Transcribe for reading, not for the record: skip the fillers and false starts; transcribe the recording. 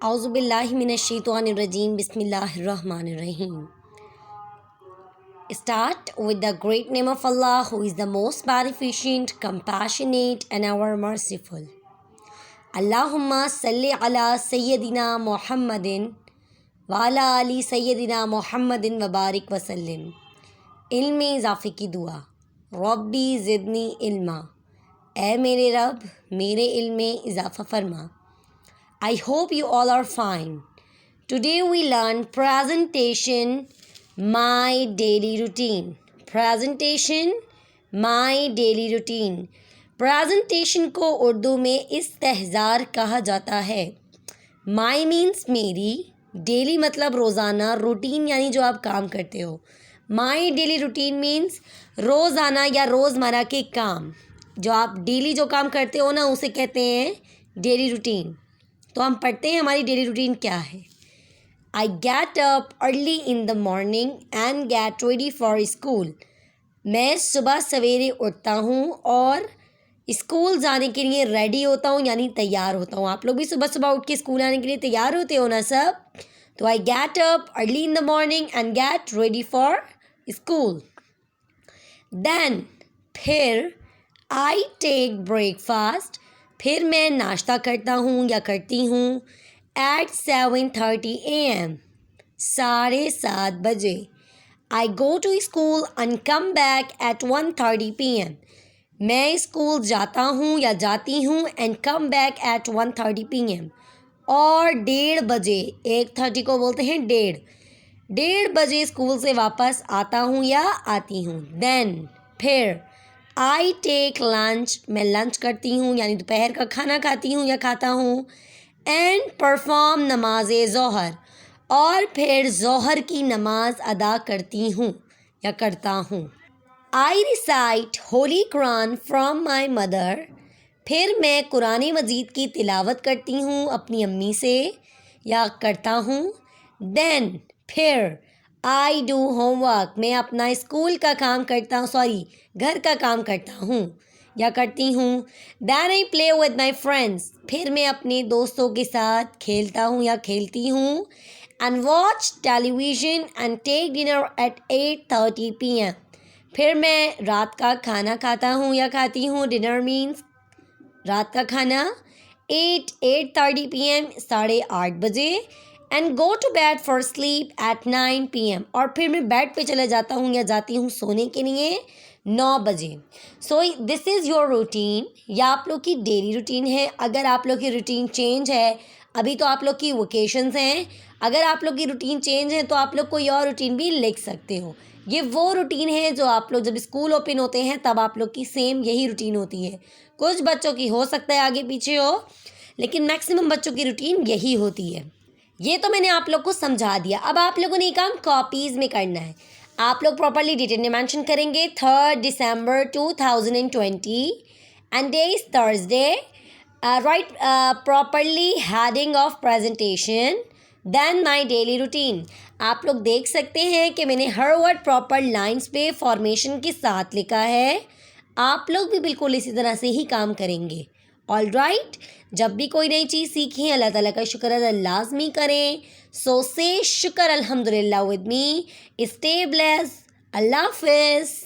اعوذ باللہ من الشیطان الرجیم بسم اللہ الرحمن الرحیم. Start with the great name of Allah, who is the most beneficent, compassionate and ever merciful. Allahumma salli ala Sayyidina Muhammadin wa ala ali Sayyidina Muhammadin wa barik wa sallim. علم اضافے کی دعا. ربی زدنی علما، اے میرے رب میرے علم میں اضافہ فرما. I hope you all are fine. Today we learn presentation, my daily routine. Presentation, my daily routine. Presentation کو اردو میں استحضار کہا جاتا ہے. My means میری، daily مطلب روزانہ، روٹین یعنی جو آپ کام کرتے ہو. My daily routine means روزانہ یا روزمرہ کے کام. جو آپ ڈیلی جو کام کرتے ہو نا اسے کہتے ہیں ڈیلی روٹین. تو ہم پڑھتے ہیں ہماری ڈیلی روٹین کیا ہے. I get up early in the morning and get ready for school. میں صبح سویرے اٹھتا ہوں اور اسکول جانے کے لیے ریڈی ہوتا ہوں یعنی تیار ہوتا ہوں. آپ لوگ بھی صبح صبح اٹھ کے اسکول آنے کے لیے تیار ہوتے ہو نا سب. تو I get up early in the morning and get ready for school. Then پھر I take breakfast. پھر میں ناشتہ کرتا ہوں یا کرتی ہوں at 7:30 AM 7:30 بجے. I go to school and come back at 1:30 PM. میں اسکول جاتا ہوں یا جاتی ہوں and come back at 1:30 PM. اور 1:30 بجے 1:30 کو بولتے ہیں 1:30 بجے اسکول سے واپس آتا ہوں یا آتی ہوں. Then پھر I take lunch. میں لنچ کرتی ہوں یعنی دوپہر کا کھانا کھاتی ہوں یا کھاتا ہوں. And perform نماز ظہر. اور پھر ظہر کی نماز ادا کرتی ہوں یا کرتا ہوں. I recite Holy Quran from my mother. پھر میں قرآن مجید کی تلاوت کرتی ہوں اپنی امی سے یا کرتا ہوں. Then پھر I do homework. میں اپنا اسکول کا کام کرتا ہوں گھر کا کام کرتا ہوں یا کرتی ہوں. Then I play with my friends. پھر میں اپنے دوستوں کے ساتھ کھیلتا ہوں یا کھیلتی ہوں. And watch television and take dinner at 8:30 PM. پھر میں رات کا کھانا کھاتا ہوں یا کھاتی ہوں. Dinner means رات کا کھانا. 8:30 PM 8:30 بجے. And go to bed for sleep at 9 PM. اور پھر میں بیڈ پہ چلے جاتا ہوں یا جاتی ہوں سونے کے لیے 9 بجے. So this is your routine. یہ آپ لوگ کی ڈیلی روٹین ہے. اگر آپ لوگ کی روٹین چینج ہے، ابھی تو آپ لوگ کی ویکیشنز ہیں، اگر آپ لوگ کی روٹین چینج ہے تو آپ لوگ کوئی اور روٹین بھی لکھ سکتے ہو. یہ وہ روٹین ہے جو آپ لوگ جب اسکول اوپن ہوتے ہیں تب آپ لوگ کی سیم یہی روٹین ہوتی ہے. کچھ بچوں کی ہو سکتا ہے آگے پیچھے ہو، لیکن میکسیمم بچوں کی روٹین یہی ہوتی ہے. یہ تو میں نے آپ لوگ کو سمجھا دیا. اب آپ لوگوں نے یہ کام کاپیز میں کرنا ہے. آپ لوگ پراپرلی ڈیٹ میں مینشن کریں گے 3 December 2020 and day is Thursday. Write properly heading of presentation then my daily routine. آپ لوگ دیکھ سکتے ہیں کہ میں نے ہر ورڈ پراپر لائنس پہ فارمیشن کے ساتھ لکھا ہے. آپ لوگ بھی بالکل اسی طرح سے ہی کام کریں گے. All right. جب بھی کوئی نئی چیز سیکھیں اللہ تعالیٰ کا شکر ادا لازمی کریں. سو سے شکر الحمدللہ ود می. Stay bless. اللہ حافظ.